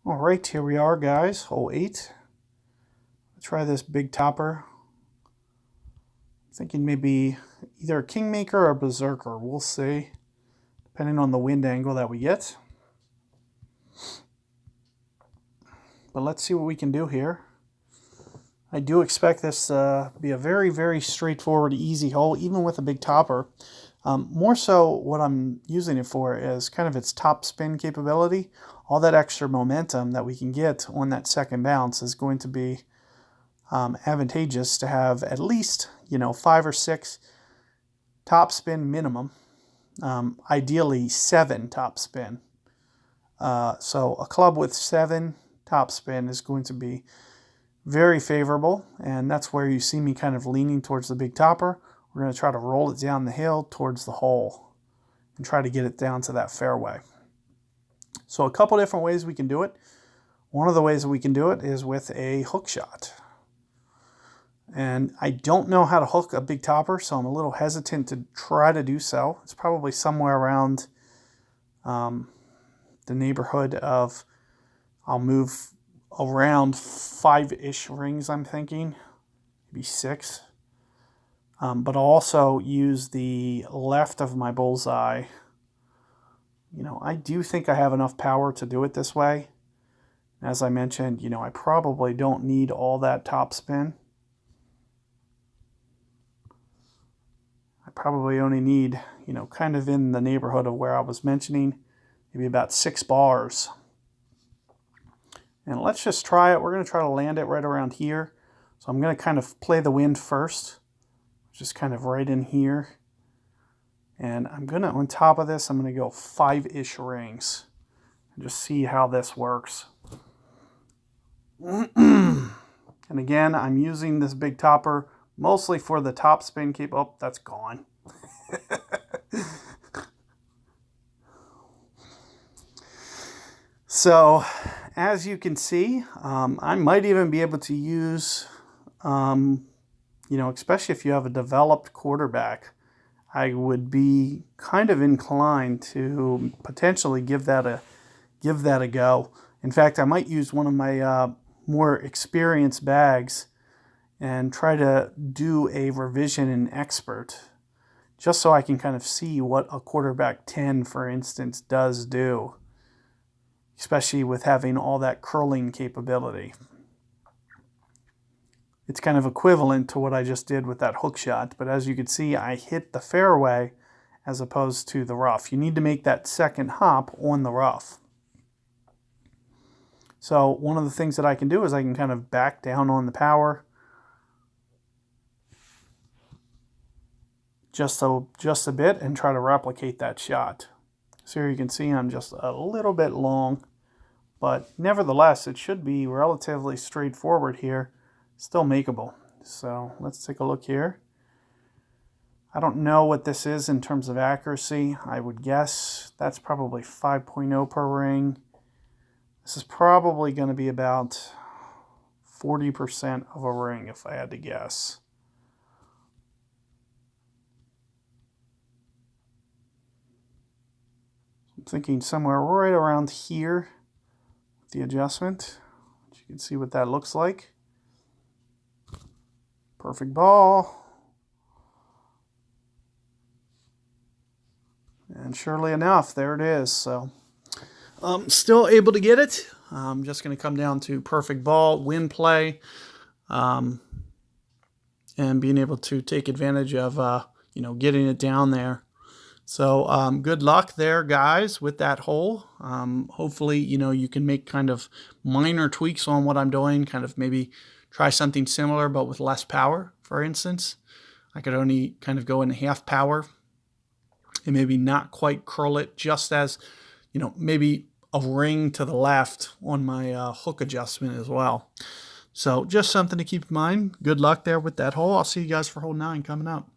All right, here we are, guys. Hole 8. Let's try this big topper. Thinking maybe either a Kingmaker or Berserker. We'll see, depending on the wind angle that we get. But let's see what we can do here. I do expect this to be a very, very straightforward, easy hole, even with a big topper. More so, what I'm using it for is kind of its top spin capability. All that extra momentum that we can get on that second bounce is going to be advantageous to have at least, 5 or 6 top spin minimum. Ideally 7 top spin. So a club with 7 top spin is going to be very favorable, and that's where you see me kind of leaning towards the big topper. We're going to try to roll it down the hill towards the hole and try to get it down to that fairway. So a couple different ways we can do it. One of the ways that we can do it is with a hook shot. And I don't know how to hook a big topper, so I'm a little hesitant to try to do so. It's probably somewhere around the neighborhood of, I'll move around 5-ish rings, I'm thinking, maybe 6. But I'll also use the left of my bullseye. I do think I have enough power to do it this way. As I mentioned, I probably don't need all that top spin. I probably only need, kind of in the neighborhood of where I was mentioning, maybe about 6 bars. And let's just try it. We're going to try to land it right around here. So I'm going to kind of play the wind first, just kind of right in here. And I'm going to, on top of this, I'm going to go 5-ish rings and just see how this works. And again, I'm using this big topper mostly for the top spin keep. Oh, that's gone. So, as you can see, I might even be able to use, especially if you have a developed quarterback, I would be kind of inclined to potentially give that a go. In fact, I might use one of my more experienced bags and try to do a revision in expert, just so I can kind of see what a quarterback 10, for instance, does do, especially with having all that curling capability. It's kind of equivalent to what I just did with that hook shot, but as you can see, I hit the fairway as opposed to the rough. You need to make that second hop on the rough. So one of the things that I can do is I can kind of back down on the power just a bit and try to replicate that shot. So here you can see I'm just a little bit long, but nevertheless, it should be relatively straightforward here, still makeable. So let's take a look here. I don't know what this is in terms of accuracy. I would guess that's probably 5.0 per ring. This is probably going to be about 40% of a ring if I had to guess. I'm thinking somewhere right around here with the adjustment. You can see what that looks like. Perfect ball. And surely enough, there it is. So I'm still able to get it. I'm just going to come down to perfect ball, wind play, and being able to take advantage of, getting it down there. So good luck there, guys, with that hole. Hopefully, you can make kind of minor tweaks on what I'm doing, kind of maybe try something similar but with less power, for instance. I could only kind of go in half power and maybe not quite curl it, just as, maybe a ring to the left on my hook adjustment as well. So just something to keep in mind. Good luck there with that hole. I'll see you guys for hole 9 coming up.